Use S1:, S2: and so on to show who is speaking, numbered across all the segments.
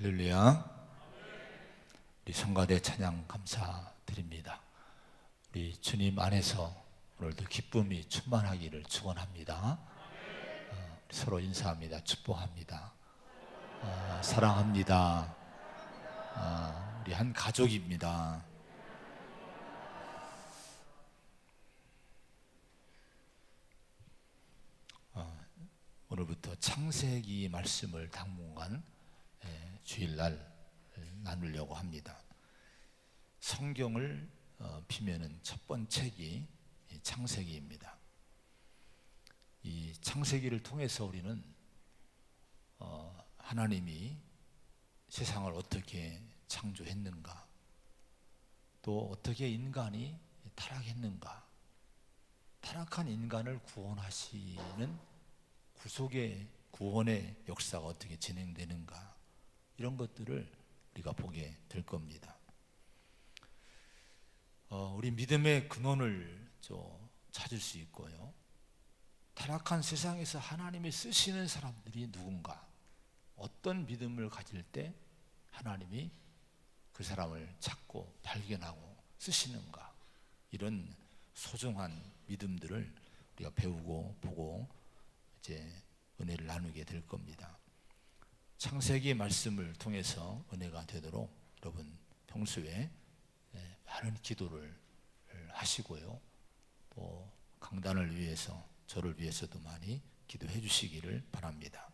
S1: 할렐루야. 우리 성가대 찬양 감사드립니다. 우리 주님 안에서 오늘도 기쁨이 충만하기를 축원합니다. 우리 서로 인사합니다. 축복합니다. 사랑합니다. 우리 한 가족입니다. 오늘부터 창세기 말씀을 당분간 주일날 나누려고 합니다. 성경을 피면은 첫 번째 책이 창세기입니다. 이 창세기를 통해서 우리는 하나님이 세상을 어떻게 창조했는가, 또 어떻게 인간이 타락했는가, 타락한 인간을 구원하시는 구원의 역사가 어떻게 진행되는가, 이런 것들을 우리가 보게 될 겁니다. 우리 믿음의 근원을 찾을 수 있고요, 타락한 세상에서 하나님이 쓰시는 사람들이 누군가, 어떤 믿음을 가질 때 하나님이 그 사람을 찾고 발견하고 쓰시는가, 이런 소중한 믿음들을 우리가 배우고 보고 이제 은혜를 나누게 될 겁니다. 창세기 말씀을 통해서 은혜가 되도록 여러분 평소에 많은 기도를 하시고요, 또 강단을 위해서, 저를 위해서도 많이 기도해 주시기를 바랍니다.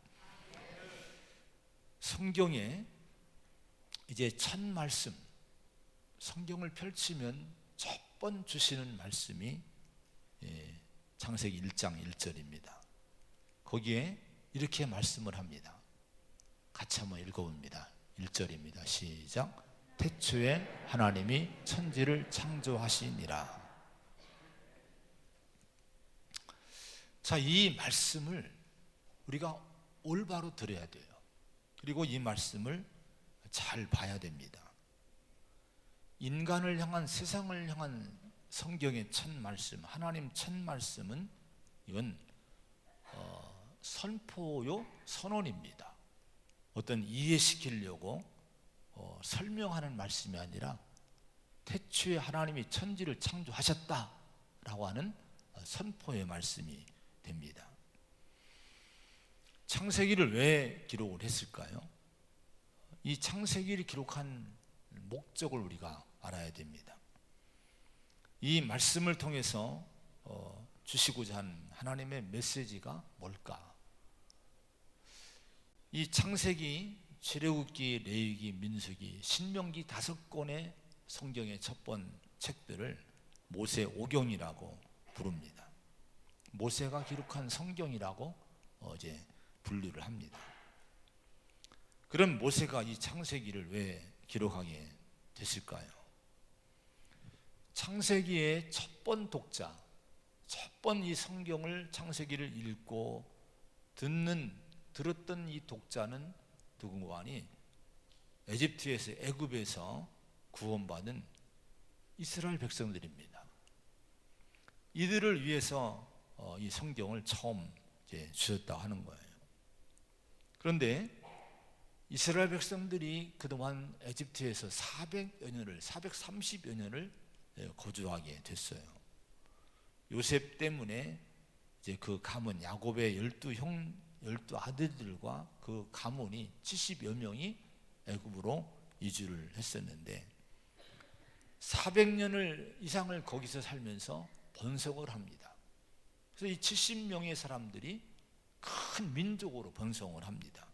S1: 성경에 이제 첫 말씀, 성경을 펼치면 첫 번 주시는 말씀이 창세기 1장 1절입니다. 거기에 이렇게 말씀을 합니다. 같이 한번 읽어봅니다. 1절입니다. 시작. 태초에 하나님이 천지를 창조하시니라. 자, 이 말씀을 우리가 올바로 들어야 돼요. 그리고 이 말씀을 잘 봐야 됩니다. 인간을 향한, 세상을 향한 성경의 첫 말씀, 하나님 첫 말씀은 이건 선포요, 선언입니다. 어떤 이해시키려고 설명하는 말씀이 아니라 태초에 하나님이 천지를 창조하셨다라고 하는 선포의 말씀이 됩니다. 창세기를 왜 기록을 했을까요? 이 창세기를 기록한 목적을 우리가 알아야 됩니다. 이 말씀을 통해서 주시고자 하는 하나님의 메시지가 뭘까? 이 창세기, 출애굽기, 레위기, 민수기, 신명기 5권의 성경의 첫 번 책들을 모세 오경이라고 부릅니다. 모세가 기록한 성경이라고 이제 분류를 합니다. 그럼 모세가 이 창세기를 왜 기록하게 됐을까요? 창세기의 첫 번 독자, 첫 번 이 성경을, 창세기를 읽고 들었던 이 독자는 누군가 하니 에집트에서, 애굽에서 구원받은 이스라엘 백성들입니다. 이들을 위해서 이 성경을 처음 이제 주셨다고 하는 거예요. 그런데 이스라엘 백성들이 그동안 에집트에서 430여 년을 거주하게 됐어요. 요셉 때문에 이제 그 가문, 야곱의 12 아들들과 그 가문이 70여 명이 애굽으로 이주를 했었는데 400년을 이상을 거기서 살면서 번성을 합니다. 그래서 이 70명의 사람들이 큰 민족으로 번성을 합니다.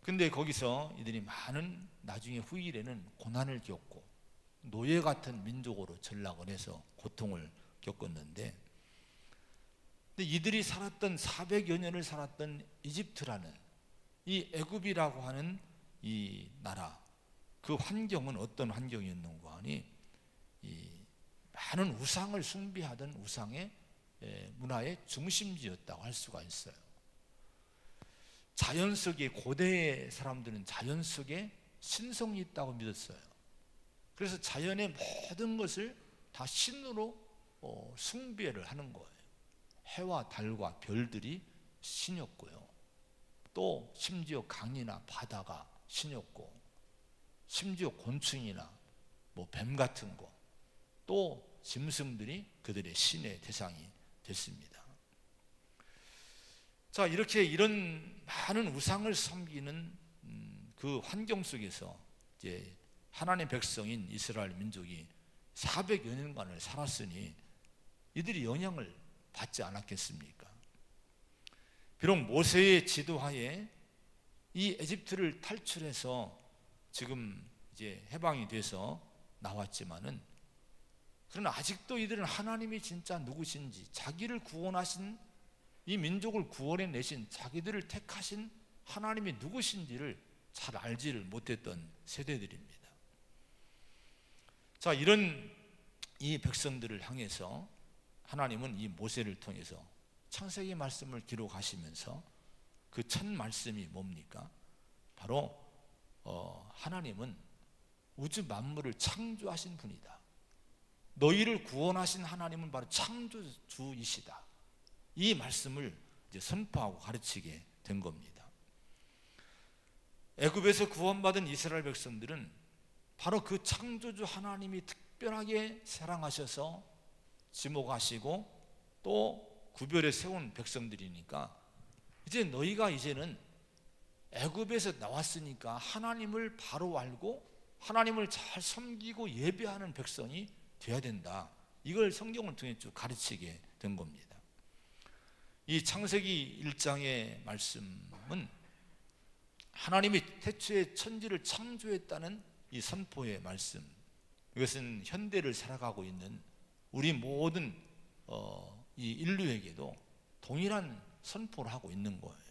S1: 근데 거기서 이들이 많은, 나중에 후일에는 고난을 겪고 노예 같은 민족으로 전락을 해서 고통을 겪었는데, 근데 이들이 살았던 400여 년을 살았던 이집트라는 이 애굽이라고 하는 이 나라, 그 환경은 어떤 환경이었는가 하니 이 많은 우상을 숭배하던 우상의 문화의 중심지였다고 할 수가 있어요. 자연 속에, 고대의 사람들은 자연 속에 신성이 있다고 믿었어요. 그래서 자연의 모든 것을 다 신으로 숭배를 하는 거예요. 해와 달과 별들이 신이었고요, 또 심지어 강이나 바다가 신였고, 심지어 곤충이나 뭐 뱀 같은 거, 또 짐승들이 그들의 신의 대상이 됐습니다. 자, 이렇게 이런 많은 우상을 섬기는 그 환경 속에서 이제 하나님의 백성인 이스라엘 민족이 400여 년간을 살았으니 이들이 영향을 받지 않았겠습니까? 비록 모세의 지도하에 이 에집트를 탈출해서 지금 이제 해방이 돼서 나왔지만은, 그러나 아직도 이들은 하나님이 진짜 누구신지, 자기를 구원하신, 이 민족을 구원해 내신, 자기들을 택하신 하나님이 누구신지를 잘 알지를 못했던 세대들입니다. 자, 이런 이 백성들을 향해서 하나님은 이 모세를 통해서 창세기 말씀을 기록하시면서 그 첫 말씀이 뭡니까? 바로 하나님은 우주 만물을 창조하신 분이다. 너희를 구원하신 하나님은 바로 창조주이시다. 이 말씀을 이제 선포하고 가르치게 된 겁니다. 애굽에서 구원받은 이스라엘 백성들은 바로 그 창조주 하나님이 특별하게 사랑하셔서 지목하시고 또 구별해 세운 백성들이니까, 이제 너희가 이제는 애굽에서 나왔으니까 하나님을 바로 알고 하나님을 잘 섬기고 예배하는 백성이 되어야 된다. 이걸 성경을 통해 쭉 가르치게 된 겁니다. 이 창세기 1장의 말씀은 하나님이 태초에 천지를 창조했다는 이 선포의 말씀, 이것은 현대를 살아가고 있는 우리 모든 이 인류에게도 동일한 선포를 하고 있는 거예요.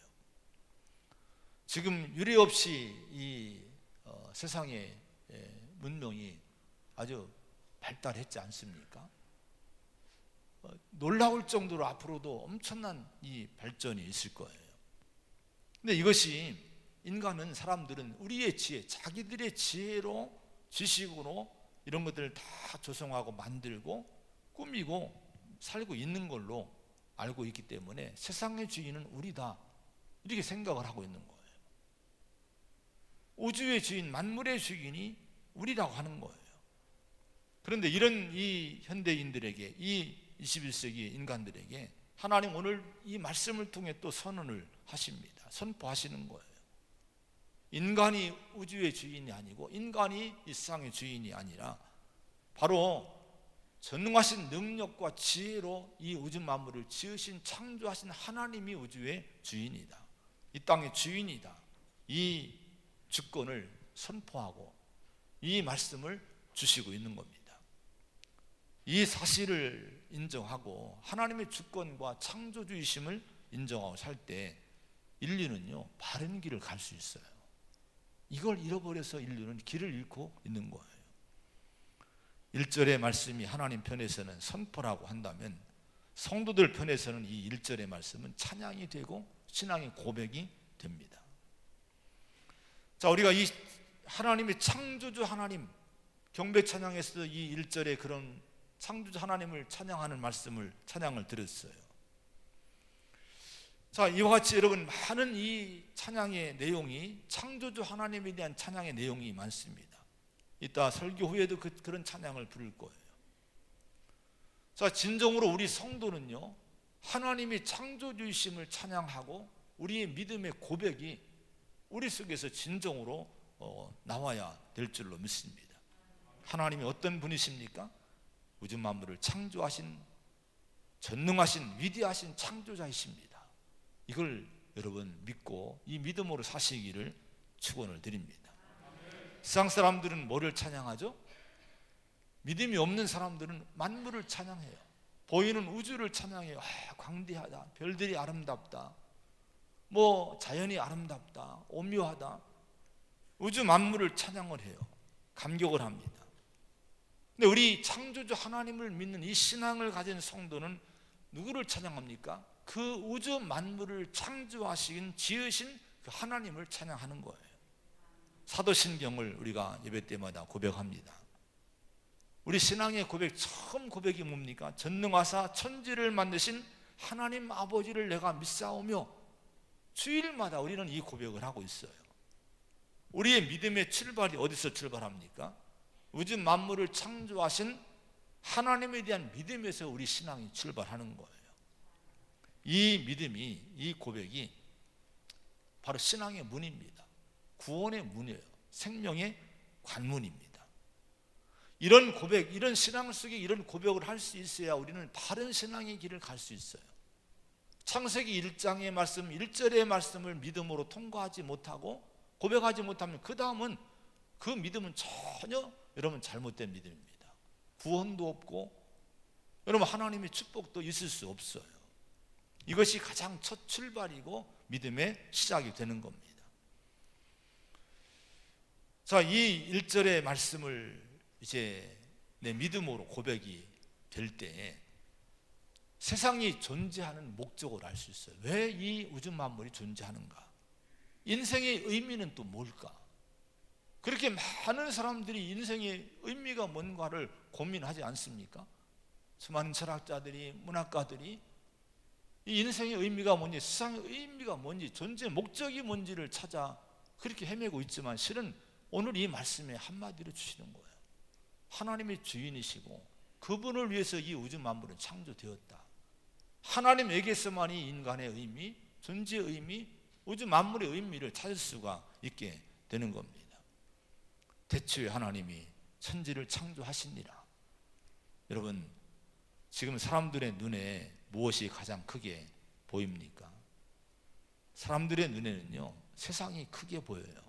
S1: 지금 유례 없이 이 세상의 문명이 아주 발달했지 않습니까? 놀라울 정도로 앞으로도 엄청난 이 발전이 있을 거예요. 근데 이것이 인간은, 사람들은 우리의 지혜, 자기들의 지혜로, 지식으로 이런 것들을 다 조성하고 만들고 꾸미고 살고 있는 걸로 알고 있기 때문에 세상의 주인은 우리다, 이렇게 생각을 하고 있는 거예요. 우주의 주인, 만물의 주인이 우리라고 하는 거예요. 그런데 이런 이 현대인들에게, 이 21세기 인간들에게 하나님 오늘 이 말씀을 통해 또 선언을 하십니다. 선포하시는 거예요. 인간이 우주의 주인이 아니고, 인간이 이 세상의 주인이 아니라 바로 전능하신 능력과 지혜로 이 우주 만물을 지으신, 창조하신 하나님이 우주의 주인이다, 이 땅의 주인이다, 이 주권을 선포하고 이 말씀을 주시고 있는 겁니다. 이 사실을 인정하고 하나님의 주권과 창조주의심을 인정하고 살 때 인류는요, 바른 길을 갈 수 있어요. 이걸 잃어버려서 인류는 길을 잃고 있는 거예요. 1절의 말씀이 하나님 편에서는 선포라고 한다면, 성도들 편에서는 이 1절의 말씀은 찬양이 되고 신앙의 고백이 됩니다. 자, 우리가 이 하나님의 창조주 하나님, 경배 찬양에서도 이 1절의 그런 창조주 하나님을 찬양하는 말씀을, 찬양을 들었어요. 자, 이와 같이 여러분, 많은 이 찬양의 내용이 창조주 하나님에 대한 찬양의 내용이 많습니다. 이따 설교 후에도 그런 찬양을 부를 거예요. 자, 진정으로 우리 성도는요, 하나님이 창조주이심을 찬양하고 우리의 믿음의 고백이 우리 속에서 진정으로 나와야 될 줄로 믿습니다. 하나님이 어떤 분이십니까? 우주 만물을 창조하신 전능하신 위대하신 창조자이십니다. 이걸 여러분 믿고 이 믿음으로 사시기를 축원을 드립니다. 세상 사람들은 뭐를 찬양하죠? 믿음이 없는 사람들은 만물을 찬양해요. 보이는 우주를 찬양해요. 광대하다, 별들이 아름답다, 뭐 자연이 아름답다, 오묘하다, 우주 만물을 찬양을 해요. 감격을 합니다. 근데 우리 창조주 하나님을 믿는 이 신앙을 가진 성도는 누구를 찬양합니까? 그 우주 만물을 창조하신, 지으신 그 하나님을 찬양하는 거예요. 사도신경을 우리가 예배 때마다 고백합니다. 우리 신앙의 고백, 처음 고백이 뭡니까? 전능하사 천지를 만드신 하나님 아버지를 내가 믿사오며, 주일마다 우리는 이 고백을 하고 있어요. 우리의 믿음의 출발이 어디서 출발합니까? 우주 만물을 창조하신 하나님에 대한 믿음에서 우리 신앙이 출발하는 거예요. 이 믿음이, 이 고백이 바로 신앙의 문입니다. 구원의 문이에요. 생명의 관문입니다. 이런 고백, 이런 신앙 속에 이런 고백을 할 수 있어야 우리는 바른 신앙의 길을 갈 수 있어요. 창세기 1장의 말씀, 1절의 말씀을 믿음으로 통과하지 못하고 고백하지 못하면 그 다음은 그 믿음은 전혀 여러분 잘못된 믿음입니다. 구원도 없고 여러분 하나님의 축복도 있을 수 없어요. 이것이 가장 첫 출발이고 믿음의 시작이 되는 겁니다. 자, 이 1절의 말씀을 이제 내 믿음으로 고백이 될 때에 세상이 존재하는 목적을 알 수 있어요. 왜 이 우주 만물이 존재하는가? 인생의 의미는 또 뭘까? 그렇게 많은 사람들이 인생의 의미가 뭔가를 고민하지 않습니까? 수많은 철학자들이, 문학가들이 이 인생의 의미가 뭔지, 세상의 의미가 뭔지, 존재 목적이 뭔지를 찾아 그렇게 헤매고 있지만 실은 오늘 이 말씀에 한마디로 주시는 거예요. 하나님의 주인이시고 그분을 위해서 이 우주 만물은 창조되었다. 하나님에게서만이 인간의 의미, 존재의 의미, 우주 만물의 의미를 찾을 수가 있게 되는 겁니다. 태초에 하나님이 천지를 창조하시니라. 여러분, 지금 사람들의 눈에 무엇이 가장 크게 보입니까? 사람들의 눈에는요, 세상이 크게 보여요.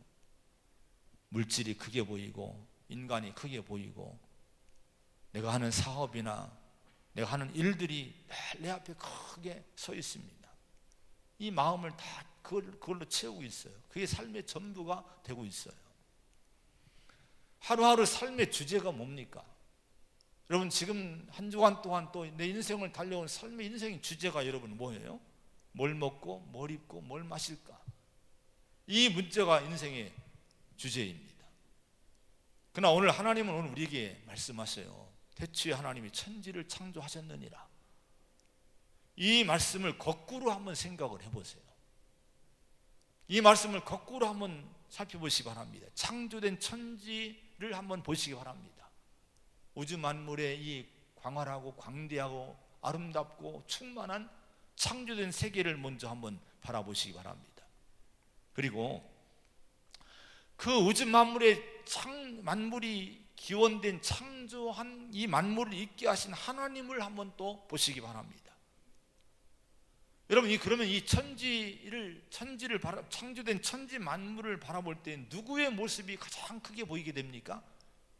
S1: 물질이 크게 보이고 인간이 크게 보이고 내가 하는 사업이나 내가 하는 일들이 내 앞에 크게 서 있습니다. 이 마음을 다 그걸로 채우고 있어요. 그게 삶의 전부가 되고 있어요. 하루하루 삶의 주제가 뭡니까? 여러분, 지금 한 주간 동안 또 내 인생을 달려온 삶의 인생의 주제가 여러분 뭐예요? 뭘 먹고 뭘 입고 뭘 마실까? 이 문제가 인생의 주제입니다. 그러나 오늘 하나님은 오늘 우리에게 말씀하세요. 태초에 하나님이 천지를 창조하셨느니라. 이 말씀을 거꾸로 한번 생각을 해보세요. 이 말씀을 거꾸로 한번 살펴보시기 바랍니다. 창조된 천지를 한번 보시기 바랍니다. 우주 만물의 이 광활하고 광대하고 아름답고 충만한 창조된 세계를 먼저 한번 바라보시기 바랍니다. 그리고 그 우주 만물이 기원된 창조한 이 만물을 있게 하신 하나님을 한번 또 보시기 바랍니다. 여러분, 그러면 이 창조된 천지 만물을 바라볼 때 누구의 모습이 가장 크게 보이게 됩니까?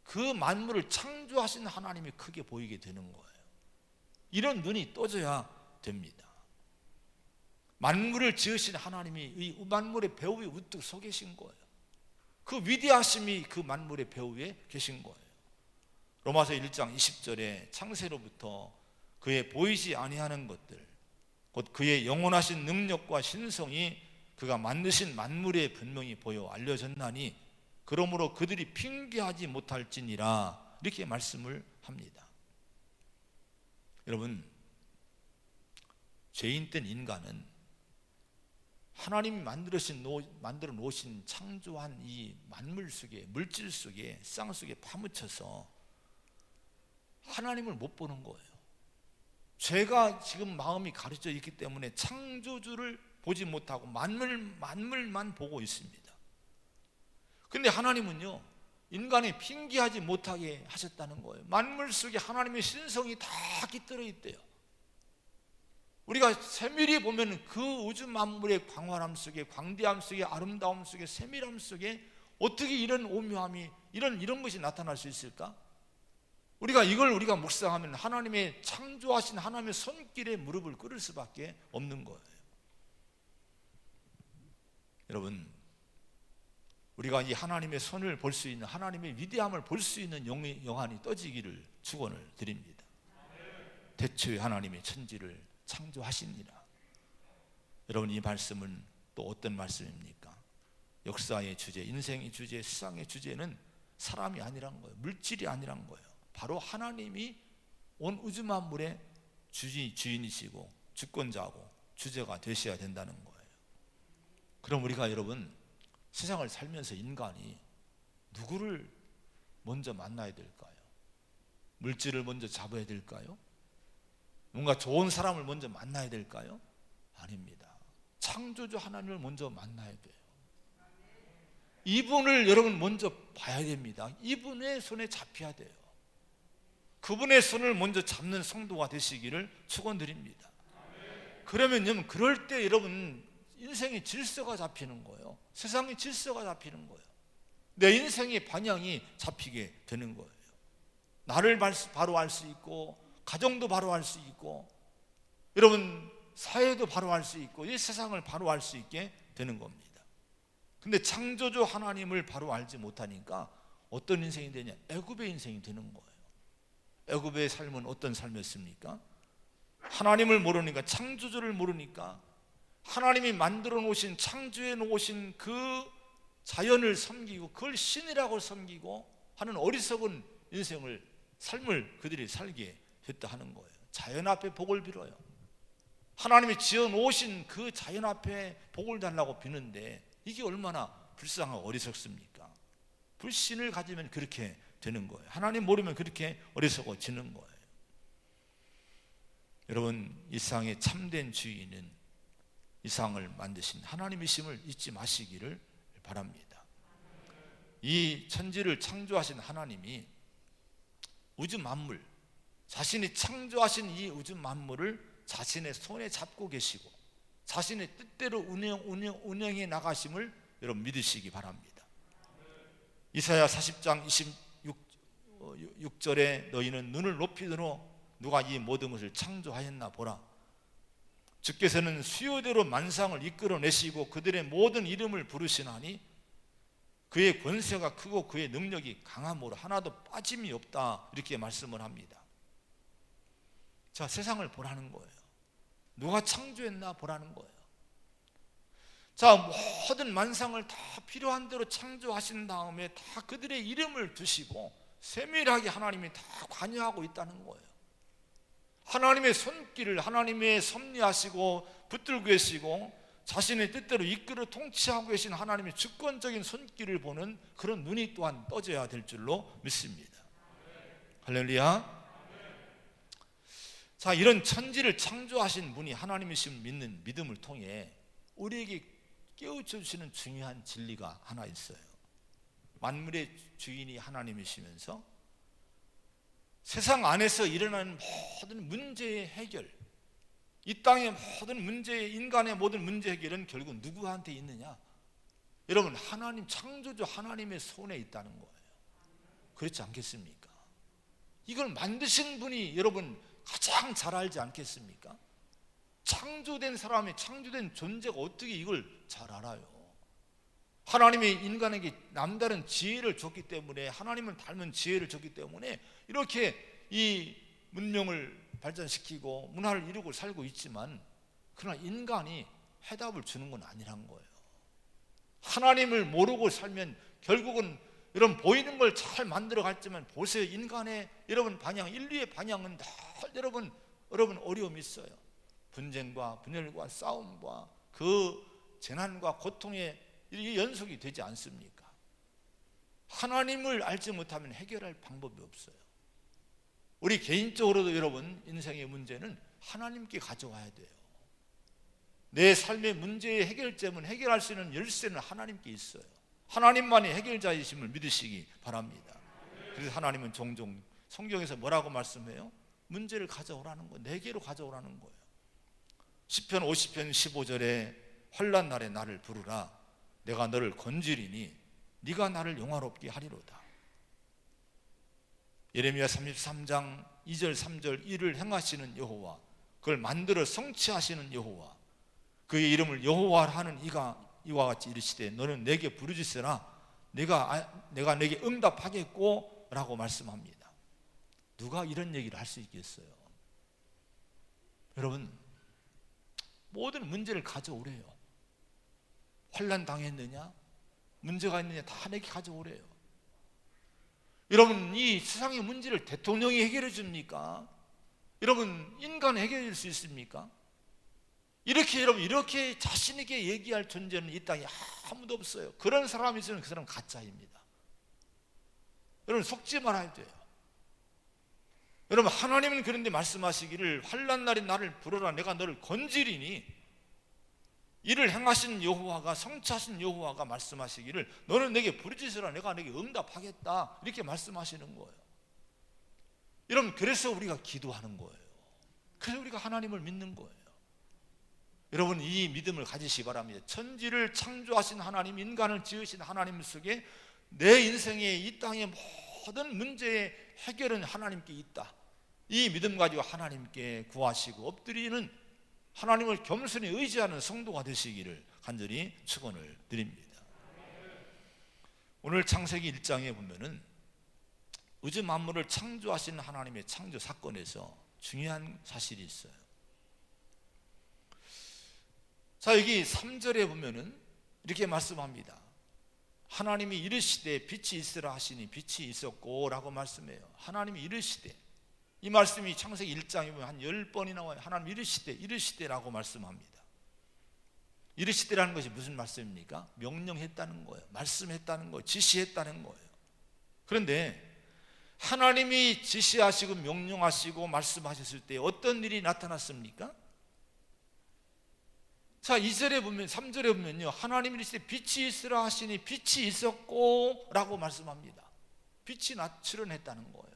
S1: 그 만물을 창조하신 하나님이 크게 보이게 되는 거예요. 이런 눈이 떠져야 됩니다. 만물을 지으신 하나님이 이 만물의 배후 위에 우뚝 서 계신 거예요. 그 위대하심이 그 만물의 배후 위에 계신 거예요. 로마서 1장 20절에 창세로부터 그의 보이지 아니하는 것들, 곧 그의 영원하신 능력과 신성이 그가 만드신 만물에 분명히 보여 알려졌나니 그러므로 그들이 핑계하지 못할지니라, 이렇게 말씀을 합니다. 여러분, 죄인된 인간은 하나님이 만들어 놓으신 창조한 이 만물 속에, 물질 속에, 쌍 속에 파묻혀서 하나님을 못 보는 거예요. 죄가 지금 마음이 가려져 있기 때문에 창조주를 보지 못하고 만물만 보고 있습니다. 근데 하나님은요, 인간이 핑계하지 못하게 하셨다는 거예요. 만물 속에 하나님의 신성이 다 깃들어 있대요. 우리가 세밀히 보면 그 우주 만물의 광활함 속에, 광대함 속에, 아름다움 속에, 세밀함 속에 어떻게 이런 오묘함이, 이런 것이 나타날 수 있을까? 우리가 묵상하면 하나님의 창조하신 하나님의 손길에 무릎을 꿇을 수밖에 없는 거예요. 여러분, 우리가 이 하나님의 손을 볼 수 있는, 하나님의 위대함을 볼 수 있는 영안이 떠지기를 축원을 드립니다. 태초에 하나님의 천지를 창조하시니라. 여러분, 이 말씀은 또 어떤 말씀입니까? 역사의 주제, 인생의 주제, 세상의 주제는 사람이 아니란 거예요. 물질이 아니란 거예요. 바로 하나님이 온 우주 만물의 주인이시고 주권자고 주제가 되셔야 된다는 거예요. 그럼 우리가 여러분, 세상을 살면서 인간이 누구를 먼저 만나야 될까요? 물질을 먼저 잡아야 될까요? 뭔가 좋은 사람을 먼저 만나야 될까요? 아닙니다. 창조주 하나님을 먼저 만나야 돼요. 이분을 여러분 먼저 봐야 됩니다. 이분의 손에 잡혀야 돼요. 그분의 손을 먼저 잡는 성도가 되시기를 축원드립니다. 그러면 여러분, 그럴 때 여러분 인생의 질서가 잡히는 거예요. 세상의 질서가 잡히는 거예요. 내 인생의 방향이 잡히게 되는 거예요. 나를 바로 알 수 있고, 가정도 바로 알 수 있고, 여러분 사회도 바로 알 수 있고, 이 세상을 바로 알 수 있게 되는 겁니다. 근데 창조주 하나님을 바로 알지 못하니까 어떤 인생이 되냐? 애굽의 인생이 되는 거예요. 애굽의 삶은 어떤 삶이었습니까? 하나님을 모르니까, 창조주를 모르니까, 하나님이 만들어 놓으신, 창조해 놓으신 그 자연을 섬기고 그걸 신이라고 섬기고 하는 어리석은 인생을, 삶을 그들이 살게 됐다 하는 거예요. 자연 앞에 복을 빌어요. 하나님이 지어 놓으신 그 자연 앞에 복을 달라고 비는데 이게 얼마나 불쌍하고 어리석습니까? 불신을 가지면 그렇게 되는 거예요. 하나님 모르면 그렇게 어리석어지는 거예요. 여러분, 이 세상의 참된 주인은 이 세상을 만드신 하나님이심을 잊지 마시기를 바랍니다. 이 천지를 창조하신 하나님이 우주 만물, 자신이 창조하신 이 우주 만물을 자신의 손에 잡고 계시고 자신의 뜻대로 운영해 나가심을 여러분 믿으시기 바랍니다. 이사야 40장 26절에 너희는 눈을 높이 들어 누가 이 모든 것을 창조하였나 보라. 주께서는 수요대로 만상을 이끌어내시고 그들의 모든 이름을 부르시나니 그의 권세가 크고 그의 능력이 강함으로 하나도 빠짐이 없다, 이렇게 말씀을 합니다. 자, 세상을 보라는 거예요. 누가 창조했나 보라는 거예요. 자, 모든 만상을 다 필요한 대로 창조하신 다음에 다 그들의 이름을 두시고 세밀하게 하나님이 다 관여하고 있다는 거예요. 하나님의 손길을 하나님의 섭리하시고 붙들고 계시고 자신의 뜻대로 이끌어 통치하고 계신 하나님의 주권적인 손길을 보는 그런 눈이 또한 떠져야 될 줄로 믿습니다. 할렐루야. 자, 이런 천지를 창조하신 분이 하나님이심을 믿는 믿음을 통해 우리에게 깨우쳐 주시는 중요한 진리가 하나 있어요. 만물의 주인이 하나님이시면서 세상 안에서 일어나는 모든 문제의 해결, 이 땅의 모든 문제, 인간의 모든 문제 해결은 결국 누구한테 있느냐? 여러분, 하나님, 창조주 하나님의 손에 있다는 거예요. 그렇지 않겠습니까? 이걸 만드신 분이 여러분 가장 잘 알지 않겠습니까? 창조된 사람이, 창조된 존재가 어떻게 이걸 잘 알아요? 하나님이 인간에게 남다른 지혜를 줬기 때문에, 하나님을 닮은 지혜를 줬기 때문에 이렇게 이 문명을 발전시키고 문화를 이루고 살고 있지만, 그러나 인간이 해답을 주는 건 아니란 거예요. 하나님을 모르고 살면 결국은 여러분 보이는 걸 잘 만들어 갔지만, 보세요, 인간의 여러분 방향, 인류의 방향은 다 여러분 어려움이 있어요. 분쟁과 분열과 싸움과 그 재난과 고통의 이 연속이 되지 않습니까? 하나님을 알지 못하면 해결할 방법이 없어요. 우리 개인적으로도 여러분 인생의 문제는 하나님께 가져와야 돼요. 내 삶의 문제의 해결점은, 해결할 수 있는 열쇠는 하나님께 있어요. 하나님만이 해결자이심을 믿으시기 바랍니다. 그래서 하나님은 종종 성경에서 뭐라고 말씀해요? 문제를 가져오라는 거예요. 내게로 가져오라는 거예요. 시편 50편 15절에 환난 날에 나를 부르라. 내가 너를 건지리니 네가 나를 영화롭게 하리로다. 예레미야 33장 2절 3절 일을 행하시는 여호와, 그걸 만들어 성취하시는 여호와, 그의 이름을 여호와 하는 이가 이와 같이 이르시되 너는 내게 부르짖으라. 내가 내게 응답하겠고 라고 말씀합니다. 누가 이런 얘기를 할 수 있겠어요? 여러분, 모든 문제를 가져오래요. 환난 당했느냐, 문제가 있느냐 다 내게 가져오래요. 여러분, 이 세상의 문제를 대통령이 해결해 줍니까? 여러분, 인간 해결할 수 있습니까? 이렇게 여러분 이렇게 자신 있게 얘기할 존재는 이 땅에 아무도 없어요. 그런 사람이 있으면 그 사람은 가짜입니다. 여러분 속지 말아야 돼요. 여러분 하나님은 그런데 말씀하시기를 환난 날에 나를 부르라 내가 너를 건지리니, 이를 행하신 여호와가 성취하신 여호와가 말씀하시기를 너는 내게 부르짖으라 내가 내게 응답하겠다, 이렇게 말씀하시는 거예요. 여러분 그래서 우리가 기도하는 거예요. 그래서 우리가 하나님을 믿는 거예요. 여러분 이 믿음을 가지시기 바랍니다. 천지를 창조하신 하나님, 인간을 지으신 하나님 속에 내 인생의 이 땅의 모든 문제의 해결은 하나님께 있다. 이 믿음 가지고 하나님께 구하시고 엎드리는, 하나님을 겸손히 의지하는 성도가 되시기를 간절히 축원을 드립니다. 오늘 창세기 1장에 보면은 우주 만물을 창조하신 하나님의 창조 사건에서 중요한 사실이 있어요. 자, 여기 3절에 보면은 이렇게 말씀합니다. 하나님이 이르시되 빛이 있으라 하시니 빛이 있었고 라고 말씀해요. 하나님이 이르시되, 이 말씀이 창세기 1장에 보면 한 10번이 나와요. 하나님 이르시되 이르시되 라고 말씀합니다. 이르시되라는 것이 무슨 말씀입니까? 명령했다는 거예요. 말씀했다는 거예요. 지시했다는 거예요. 그런데 하나님이 지시하시고 명령하시고 말씀하셨을 때 어떤 일이 나타났습니까? 자, 2절에 보면, 3절에 보면요, 하나님이 이르시되 빛이 있으라 하시니 빛이 있었고 라고 말씀합니다. 빛이 출현했다는 거예요.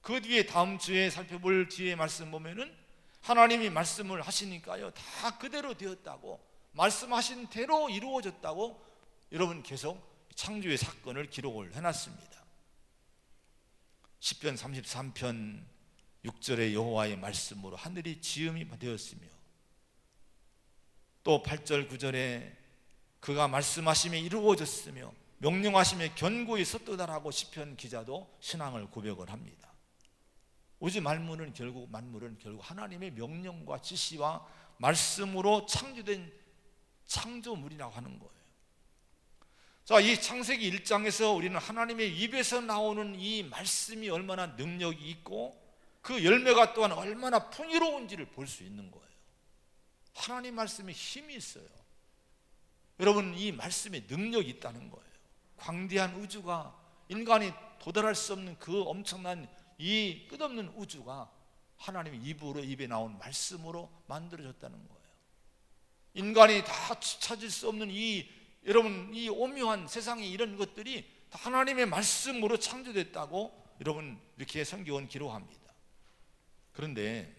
S1: 그 뒤에 다음 주에 살펴볼 뒤에 말씀 보면은 하나님이 말씀을 하시니까요 다 그대로 되었다고, 말씀하신 대로 이루어졌다고 여러분 계속 창조의 사건을 기록을 해놨습니다. 시편 33편 6절의 여호와의 말씀으로 하늘이 지음이 되었으며, 또 8절 9절에 그가 말씀하심에 이루어졌으며 명령하심에 견고히 섰도다라고 시편 기자도 신앙을 고백을 합니다. 우주 만물은 결국 하나님의 명령과 지시와 말씀으로 창조된 창조물이라고 하는 거예요. 자, 이 창세기 1장에서 우리는 하나님의 입에서 나오는 이 말씀이 얼마나 능력이 있고 그 열매가 또한 얼마나 풍요로운지를 볼 수 있는 거예요. 하나님 말씀에 힘이 있어요. 여러분 이 말씀에 능력이 있다는 거예요. 광대한 우주가, 인간이 도달할 수 없는 그 엄청난 이 끝없는 우주가 하나님의 입에 나온 말씀으로 만들어졌다는 거예요. 인간이 다 찾을 수 없는 여러분 이 오묘한 세상의 이런 것들이 다 하나님의 말씀으로 창조됐다고 여러분 이렇게 성경은 기록합니다. 그런데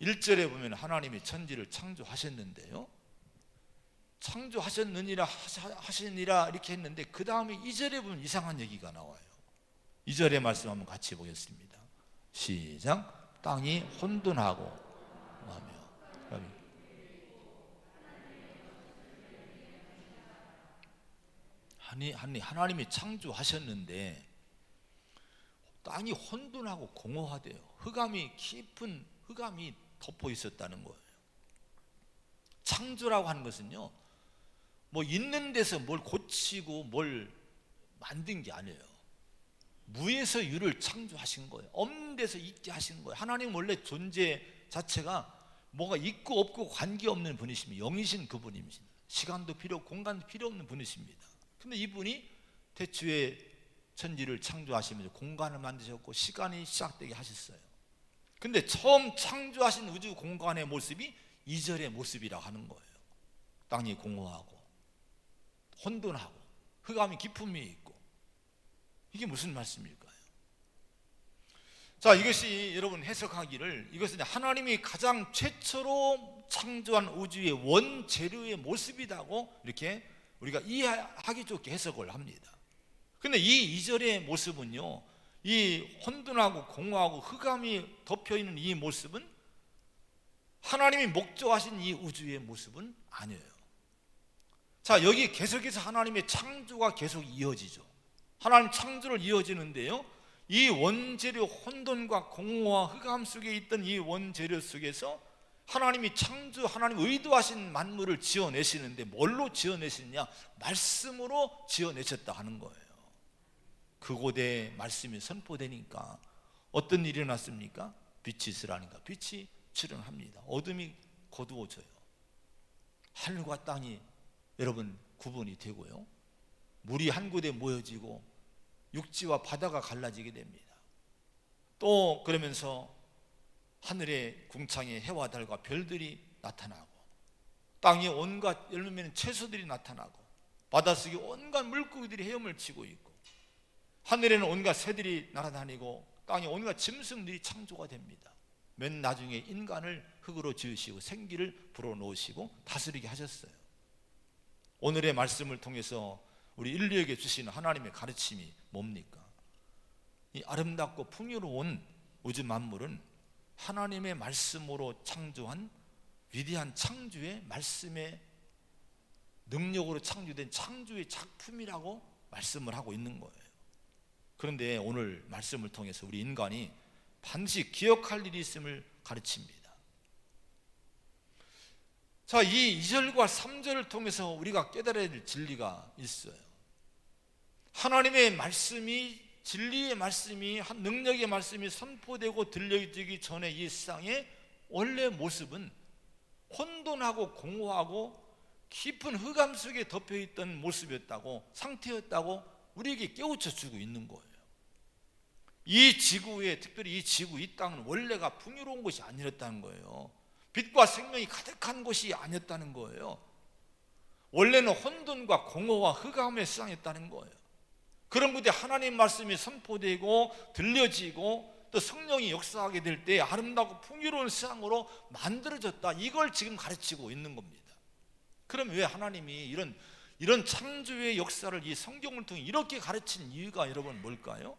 S1: 1절에 보면 하나님이 천지를 창조하셨는데요, 창조하셨느니라 하시니라 이렇게 했는데 그 다음에 2절에 보면 이상한 얘기가 나와요. 2절의 말씀 한번 같이 보겠습니다. 시작. 땅이 혼돈하고 하며. 하나님이 창조하셨는데 땅이 혼돈하고 공허하대요. 깊은 흑암이 덮어 있었다는 거예요. 창조라고 하는 것은요, 뭐 있는 데서 뭘 고치고 뭘 만든 게 아니에요. 무에서 유를 창조하신 거예요. 없는 데서 있게 하신 거예요. 하나님 원래 존재 자체가 뭐가 있고 없고 관계없는 분이십니다. 영이신 그분입니다. 시간도 필요 없고 공간도 필요 없는 분이십니다. 근데 이분이 태초에 천지를 창조하시면서 공간을 만드셨고 시간이 시작되게 하셨어요. 근데 처음 창조하신 우주 공간의 모습이 2절의 모습이라고 하는 거예요. 땅이 공허하고 혼돈하고 흑암이 깊음이 있고. 이게 무슨 말씀일까요? 자, 이것이 여러분 해석하기를, 이것은 하나님이 가장 최초로 창조한 우주의 원재료의 모습이라고 이렇게 우리가 이해하기 좋게 해석을 합니다. 근데 이 2절의 모습은요, 이 혼돈하고 공허하고 흑암이 덮여있는 이 모습은 하나님이 목조하신 이 우주의 모습은 아니에요. 자, 여기 계속해서 하나님의 창조가 계속 이어지죠. 하나님 창조를 이어지는데요, 이 원재료 혼돈과 공허와 흑암 속에 있던 이 원재료 속에서 하나님이 하나님 의도하신 만물을 지어내시는데 뭘로 지어내시느냐? 말씀으로 지어내셨다 하는 거예요. 그곳에 말씀이 선포되니까 어떤 일이 일어났습니까? 빛이 있으라니까 빛이 출현합니다. 어둠이 거두어져요. 하늘과 땅이 여러분 구분이 되고요, 물이 한 곳에 모여지고 육지와 바다가 갈라지게 됩니다. 또 그러면서 하늘의 궁창에 해와 달과 별들이 나타나고, 땅에 온갖 열매맺는 채소들이 나타나고, 바닷속에 온갖 물고기들이 헤엄을 치고 있고, 하늘에는 온갖 새들이 날아다니고, 땅에 온갖 짐승들이 창조가 됩니다. 맨 나중에 인간을 흙으로 지으시고 생기를 불어넣으시고 다스리게 하셨어요. 오늘의 말씀을 통해서 우리 인류에게 주시는 하나님의 가르침이 뭡니까? 이 아름답고 풍요로운 우주 만물은 하나님의 말씀으로 창조한 위대한 창조의 말씀의 능력으로 창조된 창조의 작품이라고 말씀을 하고 있는 거예요. 그런데 오늘 말씀을 통해서 우리 인간이 반드시 기억할 일이 있음을 가르칩니다. 자, 이 2절과 3절을 통해서 우리가 깨달아야 될 진리가 있어요. 하나님의 말씀이, 진리의 말씀이, 능력의 말씀이 선포되고 들려지기 전에 이 세상의 원래 모습은 혼돈하고 공허하고 깊은 흑암 속에 덮여있던 모습이었다고, 상태였다고 우리에게 깨우쳐 주고 있는 거예요. 이 지구에, 특별히 이 지구, 이 땅은 원래가 풍요로운 곳이 아니었다는 거예요. 빛과 생명이 가득한 곳이 아니었다는 거예요. 원래는 혼돈과 공허와 흑암의 세상이었다는 거예요. 그런 곳에 하나님 말씀이 선포되고 들려지고 또 성령이 역사하게 될 때 아름답고 풍요로운 세상으로 만들어졌다, 이걸 지금 가르치고 있는 겁니다. 그럼 왜 하나님이 이런 창조의 역사를 이 성경을 통해 이렇게 가르친 이유가 여러분 뭘까요?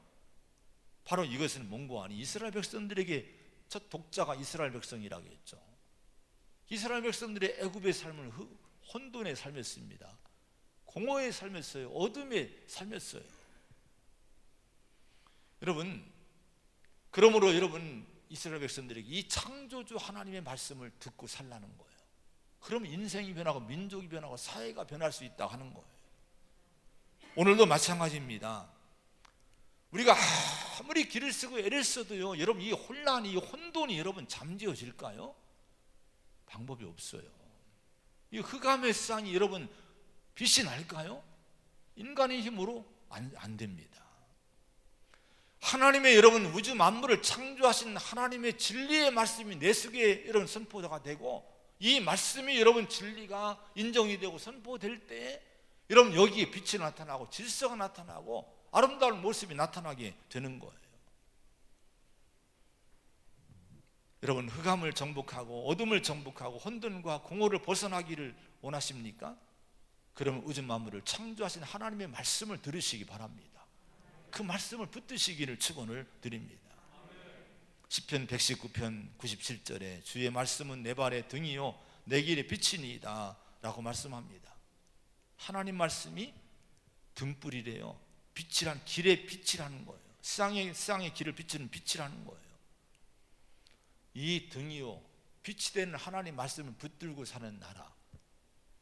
S1: 바로 이것은 뭔고 하니 이스라엘 백성들에게 첫 독자가 이스라엘 백성이라고 했죠. 이스라엘 백성들의 애굽의 삶은 혼돈의 삶이었습니다. 공허의 삶이었어요. 어둠의 삶이었어요. 여러분, 그러므로 여러분 이스라엘 백성들에게 이 창조주 하나님의 말씀을 듣고 살라는 거예요. 그러면 인생이 변하고 민족이 변하고 사회가 변할 수 있다고 하는 거예요. 오늘도 마찬가지입니다. 우리가 아무리 길을 쓰고 애를 써도요, 여러분 이 혼란이, 이 혼돈이 여러분 잠재워질까요? 방법이 없어요. 이 흑암의 세상이 여러분 빛이 날까요? 인간의 힘으로 안 됩니다. 하나님의 여러분 우주 만물을 창조하신 하나님의 진리의 말씀이 내 속에 여러분 선포가 되고, 이 말씀이 여러분 진리가 인정이 되고 선포될 때 여러분 여기에 빛이 나타나고 질서가 나타나고 아름다운 모습이 나타나게 되는 거예요. 여러분 흑암을 정복하고 어둠을 정복하고 혼돈과 공허를 벗어나기를 원하십니까? 그러면 우주 만물을 창조하신 하나님의 말씀을 들으시기 바랍니다. 그 말씀을 붙드시기를 축원을 드립니다. 시편 119편 97절에 주의 말씀은 내 발의 등이요 내 길의 빛이니이다 라고 말씀합니다. 하나님 말씀이 등불이래요. 빛이란 길의 빛이라는 거예요. 세상의 길을 비추는 빛이라는 거예요. 이 등이요 빛이 되는 하나님 말씀을 붙들고 사는 나라,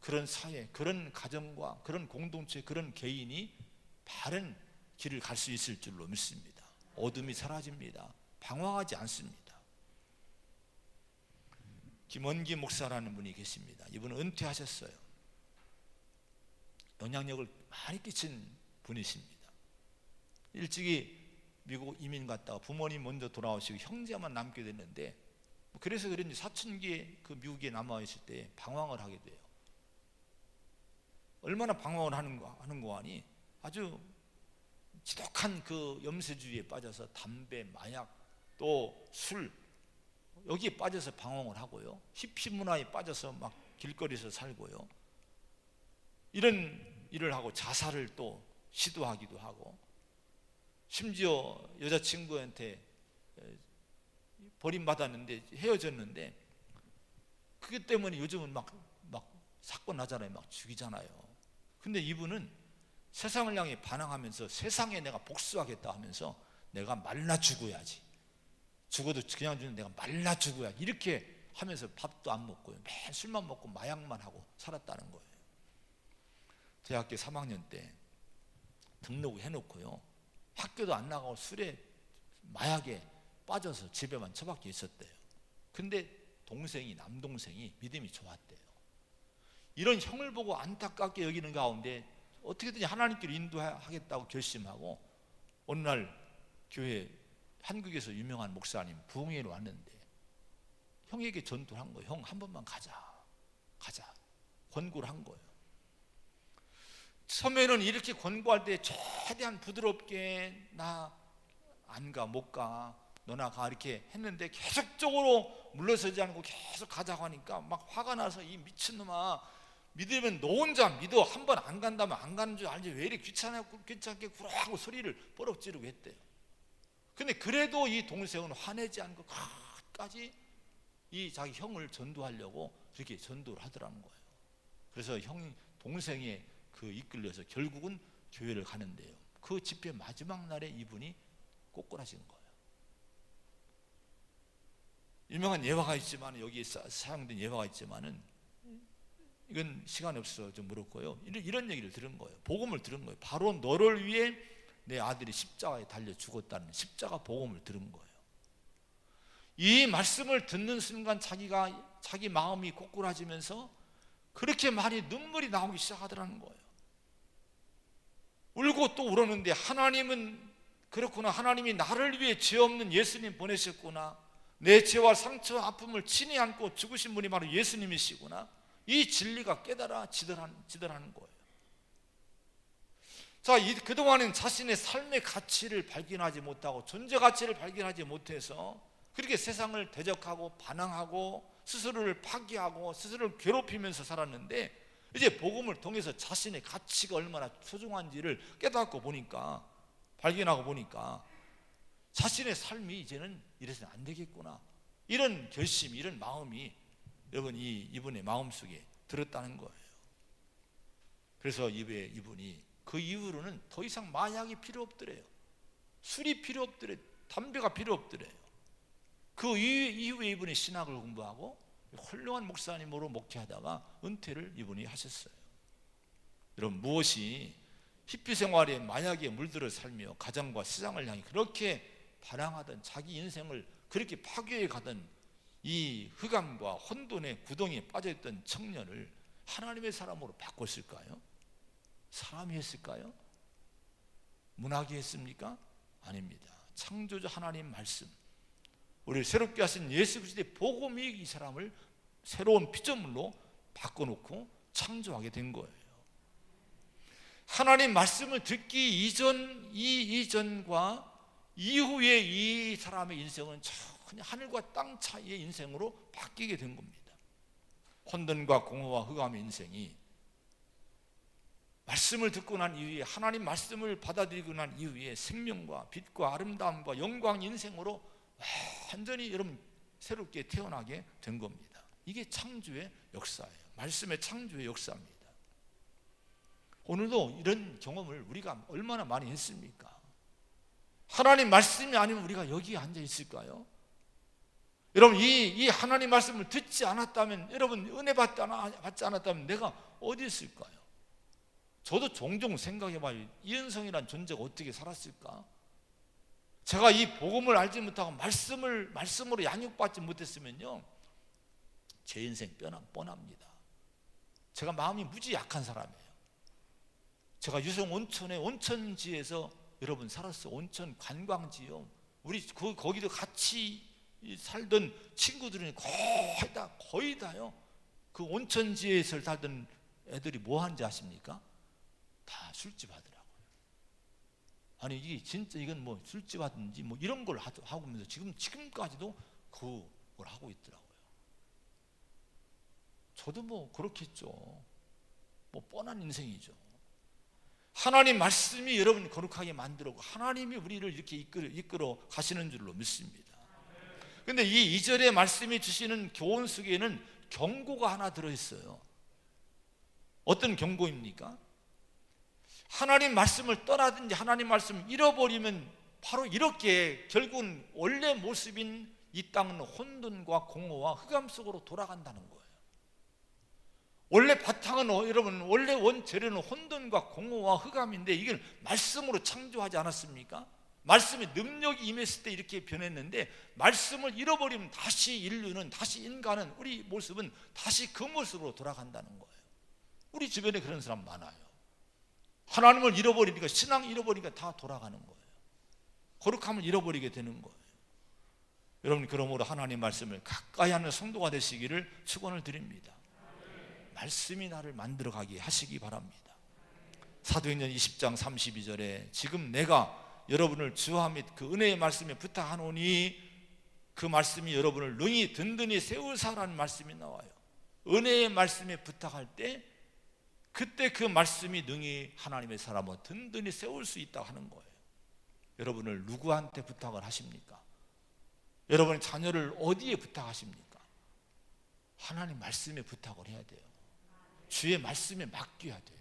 S1: 그런 사회, 그런 가정과 그런 공동체, 그런 개인이 바른 길을 갈 수 있을 줄로 믿습니다. 어둠이 사라집니다. 방황하지 않습니다. 김원기 목사라는 분이 계십니다. 이분은 은퇴하셨어요. 영향력을 많이 끼친 분이십니다. 일찍이 미국 이민 갔다가 부모님 먼저 돌아오시고 형제만 남게 됐는데, 그래서 그런지 사춘기에 그 미국에 남아있을 때 방황을 하게 돼요. 얼마나 방황을 하는 거 아니? 아주 지독한 그 염세주의에 빠져서 담배, 마약, 또 술, 여기에 빠져서 방황을 하고요. 히피 문화에 빠져서 막 길거리에서 살고요. 이런 일을 하고 자살을 또 시도하기도 하고, 심지어 여자친구한테 버림받았는데 헤어졌는데, 그것 때문에 요즘은 막 사건 나잖아요. 막 죽이잖아요. 근데 이분은 세상을 향해 반항하면서 세상에 내가 복수하겠다 하면서 내가 말라 죽어야지, 죽어도 그냥 주는 내가 말라 죽어야, 이렇게 하면서 밥도 안 먹고요, 매일 술만 먹고 마약만 하고 살았다는 거예요. 대학교 3학년 때 등록을 해놓고요, 학교도 안 나가고 술에 마약에 빠져서 집에만 처박혀 있었대요. 근데 동생이, 남동생이 믿음이 좋았대요. 이런 형을 보고 안타깝게 여기는 가운데 어떻게든지 하나님께로 인도하겠다고 결심하고 어느 날 교회, 한국에서 유명한 목사님 부흥회로 왔는데 형에게 전도를 한 거예요. 형, 한 번만 가자 권고를 한 거예요. 처음에는 이렇게 권고할 때 최대한 부드럽게 나 안 가, 못 가, 너나 가 이렇게 했는데 계속적으로 물러서지 않고 계속 가자고 하니까 막 화가 나서 이 미친놈아, 믿으면 너 혼자 믿어, 한 번 안 간다면 안 가는 줄 알지 왜 이렇게 귀찮게 구라 하고 소리를 뻐럭 지르고 했대요. 근데 그래도 이 동생은 화내지 않고 끝까지 이 자기 형을 전도하려고 그렇게 전도를 하더라는 거예요. 그래서 동생의 그 이끌려서 결국은 교회를 가는데요, 그 집회 마지막 날에 이분이 꼬꾸라진 거예요. 유명한 예화가 있지만, 여기에 사용된 예화가 있지만은 이건 시간이 없어서 좀 물었고요, 이런 얘기를 들은 거예요. 복음을 들은 거예요. 바로 너를 위해 내 아들이 십자가에 달려 죽었다는 십자가 복음을 들은 거예요. 이 말씀을 듣는 순간 자기 마음이 꼬꾸라지면서 그렇게 많이 눈물이 나오기 시작하더라는 거예요. 울고 또 울었는데, 하나님은 그렇구나, 하나님이 나를 위해 죄 없는 예수님 보내셨구나, 내 죄와 상처 아픔을 친히 안고 죽으신 분이 바로 예수님이시구나, 이 진리가 깨달아지더라는 거예요. 자, 그동안은 자신의 삶의 가치를 발견하지 못하고 존재 가치를 발견하지 못해서 그렇게 세상을 대적하고 반항하고 스스로를 파괴하고 스스로를 괴롭히면서 살았는데, 이제 복음을 통해서 자신의 가치가 얼마나 소중한지를 깨닫고 보니까, 발견하고 보니까 자신의 삶이 이제는 이래서는 안 되겠구나, 이런 결심, 이런 마음이 이분의 마음속에 들었다는 거예요. 그래서 이분이 그 이후로는 더 이상 마약이 필요 없더래요. 술이 필요 없더래요. 담배가 필요 없더래요. 그 이후에 이분이 신학을 공부하고 훌륭한 목사님으로 목회하다가 은퇴를 이분이 하셨어요. 여러분, 무엇이 히피 생활에 마약에 물들어 살며 가정과 세상을 향해 그렇게 반항하던, 자기 인생을 그렇게 파괴해 가던 이 흑암과 혼돈의 구덩이에 빠져있던 청년을 하나님의 사람으로 바꿨을까요? 사람이 했을까요? 문학이 했습니까? 아닙니다. 창조주 하나님 말씀, 우리를 새롭게 하신 예수 그리스도의 복음이 이 사람을 새로운 피조물로 바꿔놓고 창조하게 된 거예요. 하나님 말씀을 듣기 이전과 이후에 이 사람의 인생은 전혀 하늘과 땅 차이의 인생으로 바뀌게 된 겁니다. 혼돈과 공허와 흑암의 인생이 말씀을 듣고 난 이후에, 하나님 말씀을 받아들이고 난 이후에 생명과 빛과 아름다움과 영광 인생으로 완전히 여러분 새롭게 태어나게 된 겁니다. 이게 창조의 역사예요. 말씀의 창조의 역사입니다. 오늘도 이런 경험을 우리가 얼마나 많이 했습니까? 하나님 말씀이 아니면 우리가 여기에 앉아 있을까요? 여러분, 이 하나님 말씀을 듣지 않았다면, 여러분 은혜 받지 않았다면 내가 어디 있을까요? 저도 종종 생각해봐요. 이은성이란 존재가 어떻게 살았을까? 제가 이 복음을 알지 못하고 말씀으로 양육받지 못했으면요, 제 인생 뻔합니다. 제가 마음이 무지 약한 사람이에요. 제가 유성 온천의 온천지에서 여러분 살았어요. 온천 관광지요. 우리 거기도 같이 살던 친구들은 거의 다요, 그 온천지에서 살던 애들이 뭐 하는지 아십니까? 다 술집 하더라고요. 아니, 이게 진짜 이건 뭐 술집 하든지 뭐 이런 걸 하면서 지금까지도 그걸 하고 있더라고요. 저도 뭐 그렇겠죠. 뭐 뻔한 인생이죠. 하나님 말씀이 여러분 거룩하게 만들고 하나님이 우리를 이렇게 이끌어 가시는 줄로 믿습니다. 그런데 이 2절의 말씀이 주시는 교훈 속에는 경고가 하나 들어있어요. 어떤 경고입니까? 하나님 말씀을 떠나든지 하나님 말씀을 잃어버리면 바로 이렇게 결국은 원래 모습인 이 땅은 혼돈과 공허와 흑암 속으로 돌아간다는 거예요. 원래 바탕은 여러분, 원래 원재료는 혼돈과 공허와 흑암인데 이걸 말씀으로 창조하지 않았습니까? 말씀의 능력이 임했을 때 이렇게 변했는데, 말씀을 잃어버리면 다시 인류는, 다시 인간은, 우리 모습은 다시 그 모습으로 돌아간다는 거예요. 우리 주변에 그런 사람 많아요. 하나님을 잃어버리니까, 신앙 잃어버리니까 다 돌아가는 거예요. 거룩함을 잃어버리게 되는 거예요. 여러분, 그러므로 하나님 말씀을 가까이 하는 성도가 되시기를 축원을 드립니다. 말씀이 나를 만들어가게 하시기 바랍니다. 사도행전 20장 32절에 지금 내가 여러분을 주와 및 그 은혜의 말씀에 부탁하노니, 그 말씀이 여러분을 능히 든든히 세우사라는 말씀이 나와요. 은혜의 말씀에 부탁할 때, 그때 그 말씀이 능히 하나님의 사람을 든든히 세울 수 있다고 하는 거예요. 여러분을 누구한테 부탁을 하십니까? 여러분의 자녀를 어디에 부탁하십니까? 하나님 말씀에 부탁을 해야 돼요. 주의 말씀에 맡겨야 돼요.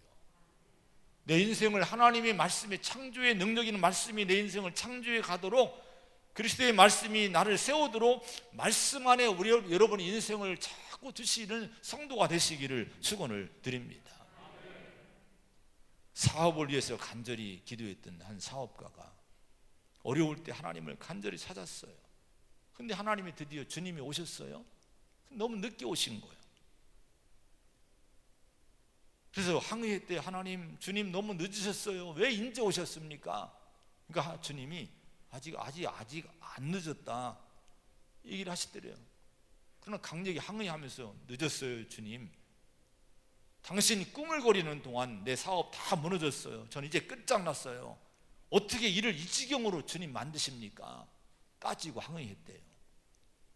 S1: 내 인생을 하나님의 말씀에, 창조의 능력 있는 말씀이 내 인생을 창조해 가도록, 그리스도의 말씀이 나를 세우도록 말씀 안에 우리 여러분의 인생을 자꾸 두시는 성도가 되시기를 축원을 드립니다. 사업을 위해서 간절히 기도했던 한 사업가가 어려울 때 하나님을 간절히 찾았어요. 근데 하나님이 드디어 주님이 오셨어요. 너무 늦게 오신 거예요. 그래서 항의했대. 하나님, 주님 너무 늦으셨어요. 왜 이제 오셨습니까? 그러니까 주님이 아직 안 늦었다 얘기를 하시더래요. 그러나 강력히 항의하면서, 늦었어요 주님. 당신이 꿈을 거리는 동안 내 사업 다 무너졌어요. 전 이제 끝장났어요. 어떻게 일을 이 지경으로 주님 만드십니까? 따지고 항의했대요.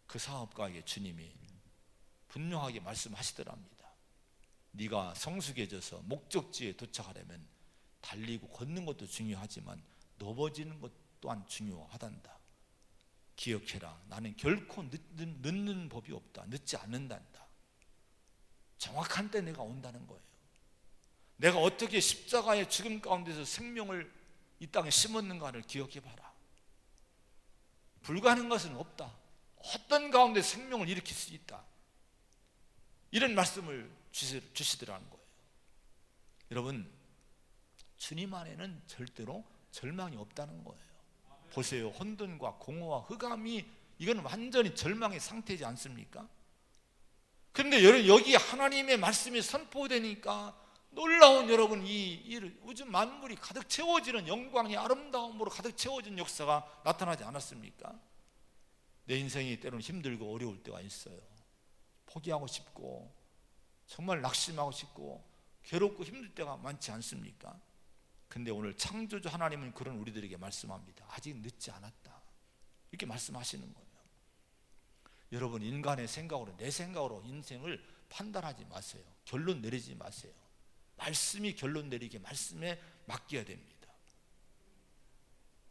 S1: 그 사업가에게 주님이 분명하게 말씀하시더랍니다. 네가 성숙해져서 목적지에 도착하려면 달리고 걷는 것도 중요하지만 넘어지는 것 또한 중요하단다. 기억해라. 나는 결코 늦는 법이 없다. 늦지 않는단다. 정확한 때 내가 온다는 거예요. 내가 어떻게 십자가의 죽음 가운데서 생명을 이 땅에 심었는가를 기억해봐라. 불가능한 것은 없다. 어떤 가운데 생명을 일으킬 수 있다. 이런 말씀을 주시더라는 거예요. 여러분, 주님 안에는 절대로 절망이 없다는 거예요. 보세요. 혼돈과 공허와 흑암이, 이건 완전히 절망의 상태이지 않습니까? 그런데 여기 하나님의 말씀이 선포되니까 놀라운, 여러분, 이 우주 만물이 가득 채워지는, 영광의 아름다움으로 가득 채워진 역사가 나타나지 않았습니까? 내 인생이 때로는 힘들고 어려울 때가 있어요. 포기하고 싶고 정말 낙심하고 싶고 괴롭고 힘들 때가 많지 않습니까? 근데 오늘 창조주 하나님은 그런 우리들에게 말씀합니다. 아직 늦지 않았다. 이렇게 말씀하시는 거예요. 여러분, 인간의 생각으로, 내 생각으로 인생을 판단하지 마세요. 결론 내리지 마세요. 말씀이 결론 내리게 말씀에 맡겨야 됩니다.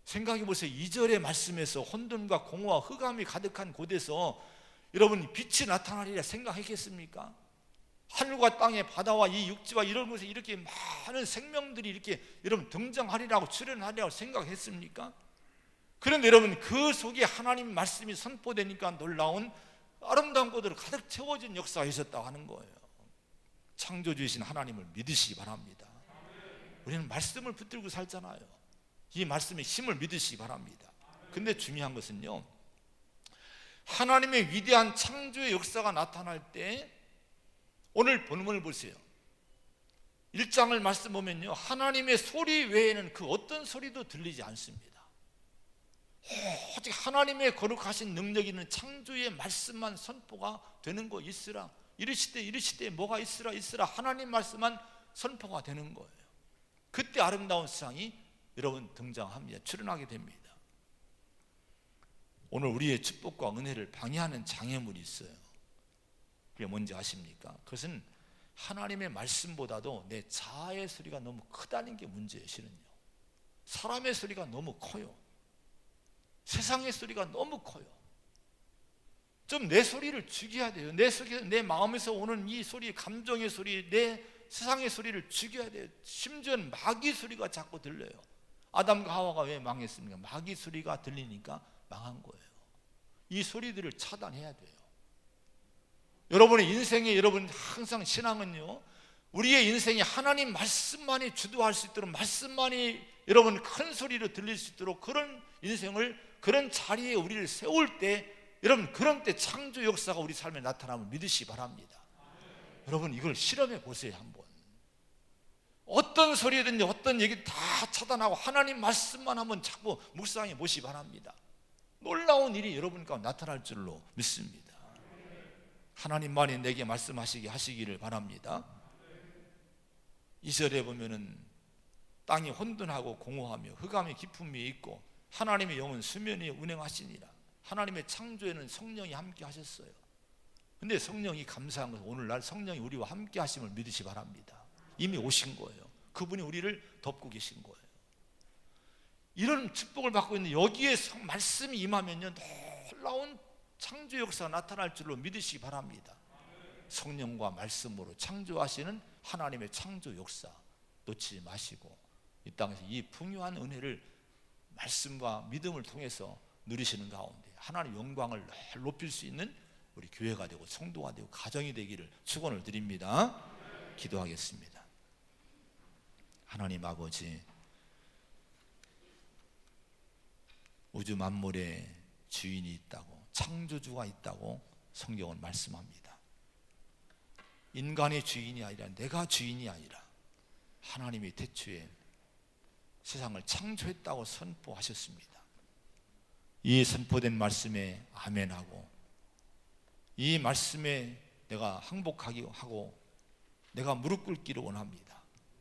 S1: 생각해 보세요. 2절의 말씀에서 혼돈과 공허와 흑암이 가득한 곳에서 여러분 빛이 나타나리라 생각했겠습니까? 하늘과 땅의 바다와 이 육지와 이런 곳에 이렇게 많은 생명들이 이렇게 여러분 등장하리라고 출현하리라고 생각했습니까? 그런데 여러분, 그 속에 하나님 말씀이 선포되니까 놀라운 아름다운 곳으로 가득 채워진 역사가 있었다고 하는 거예요. 창조주이신 하나님을 믿으시기 바랍니다. 우리는 말씀을 붙들고 살잖아요. 이 말씀의 힘을 믿으시기 바랍니다. 근데 중요한 것은요, 하나님의 위대한 창조의 역사가 나타날 때, 오늘 본문을 보세요. 1장을 말씀 보면요, 하나님의 소리 외에는 그 어떤 소리도 들리지 않습니다. 오직 하나님의 거룩하신 능력 있는 창조의 말씀만 선포가 되는 거. 있으라 이르시되 뭐가 있으라 하나님 말씀만 선포가 되는 거예요. 그때 아름다운 세상이 여러분 등장합니다. 출현하게 됩니다. 오늘 우리의 축복과 은혜를 방해하는 장애물이 있어요. 그게 뭔지 아십니까? 그것은 하나님의 말씀보다도 내 자아의 소리가 너무 크다는 게 문제예요. 실은요, 사람의 소리가 너무 커요. 세상의 소리가 너무 커요. 좀 내 소리를 죽여야 돼요. 내 마음에서 오는 이 소리, 감정의 소리, 내 세상의 소리를 죽여야 돼요. 심지어는 마귀 소리가 자꾸 들려요. 아담과 하와가 왜 망했습니까? 마귀 소리가 들리니까 망한 거예요. 이 소리들을 차단해야 돼요. 여러분의 인생에, 여러분 항상 신앙은요, 우리의 인생이 하나님 말씀만이 주도할 수 있도록 말씀만이 여러분 큰 소리로 들릴 수 있도록 그런 인생을, 그런 자리에 우리를 세울 때, 여러분 그런 때 창조 역사가 우리 삶에 나타남을 믿으시기 바랍니다. 여러분 이걸 실험해 보세요. 한번 어떤 소리든지 어떤 얘기 다 차단하고 하나님 말씀만 한번 자꾸 묵상해 보시기 바랍니다. 놀라운 일이 여러분 가운데 나타날 줄로 믿습니다. 하나님만이 내게 말씀하시게 하시기를 바랍니다. 2절에 보면은 땅이 혼돈하고 공허하며 흑암의 깊음이 있고 하나님의 영은 수면에 운행하시니라. 하나님의 창조에는 성령이 함께 하셨어요. 근데 성령이 감사한 것은 오늘날 성령이 우리와 함께 하심을 믿으시 바랍니다. 이미 오신 거예요. 그분이 우리를 덮고 계신 거예요. 이런 축복을 받고 있는 여기에 말씀이 임하면요, 놀라운 창조 역사가 나타날 줄로 믿으시기 바랍니다. 성령과 말씀으로 창조하시는 하나님의 창조 역사 놓치지 마시고 이 땅에서 이 풍요한 은혜를 말씀과 믿음을 통해서 누리시는 가운데 하나님의 영광을 높일 수 있는 우리 교회가 되고 성도가 되고 가정이 되기를 축원을 드립니다. 기도하겠습니다. 하나님 아버지, 우주 만물에 주인이 있다고, 창조주가 있다고 성경은 말씀합니다. 인간의 주인이 아니라, 내가 주인이 아니라 하나님이 태초에 세상을 창조했다고 선포하셨습니다. 이 선포된 말씀에 아멘하고 이 말씀에 내가 항복하기 하고 내가 무릎 꿇기를 원합니다.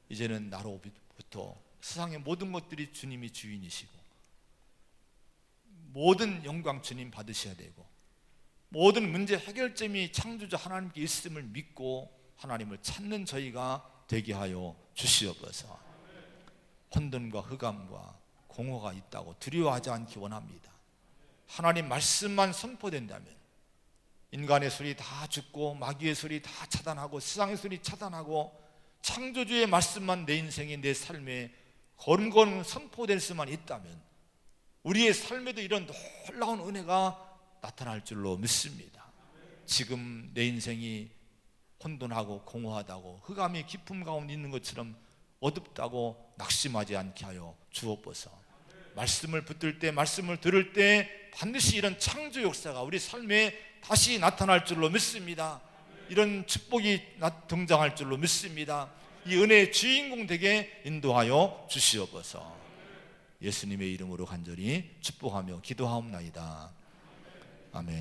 S1: 이제는 나로부터 세상의 모든 것들이 주님이 주인이시고 모든 영광 주님 받으셔야 되고 모든 문제 해결점이 창조주 하나님께 있음을 믿고 하나님을 찾는 저희가 되게 하여 주시옵소서. 혼돈과 흑암과 공허가 있다고 두려워하지 않기 원합니다. 하나님 말씀만 선포된다면 인간의 소리 다 죽고 마귀의 소리 다 차단하고 세상의 소리 차단하고 창조주의 말씀만 내 인생에, 내 삶에 걸음걸음 선포될 수만 있다면 우리의 삶에도 이런 놀라운 은혜가 나타날 줄로 믿습니다. 지금 내 인생이 혼돈하고 공허하다고 흑암의 깊음 가운데 있는 것처럼 어둡다고 낙심하지 않게 하여 주옵소서. 말씀을 붙들 때, 말씀을 들을 때 반드시 이런 창조 역사가 우리 삶에 다시 나타날 줄로 믿습니다. 이런 축복이 등장할 줄로 믿습니다. 이 은혜의 주인공 되게 인도하여 주시옵소서. 예수님의 이름으로 간절히 축복하며 기도하옵나이다. 아멘.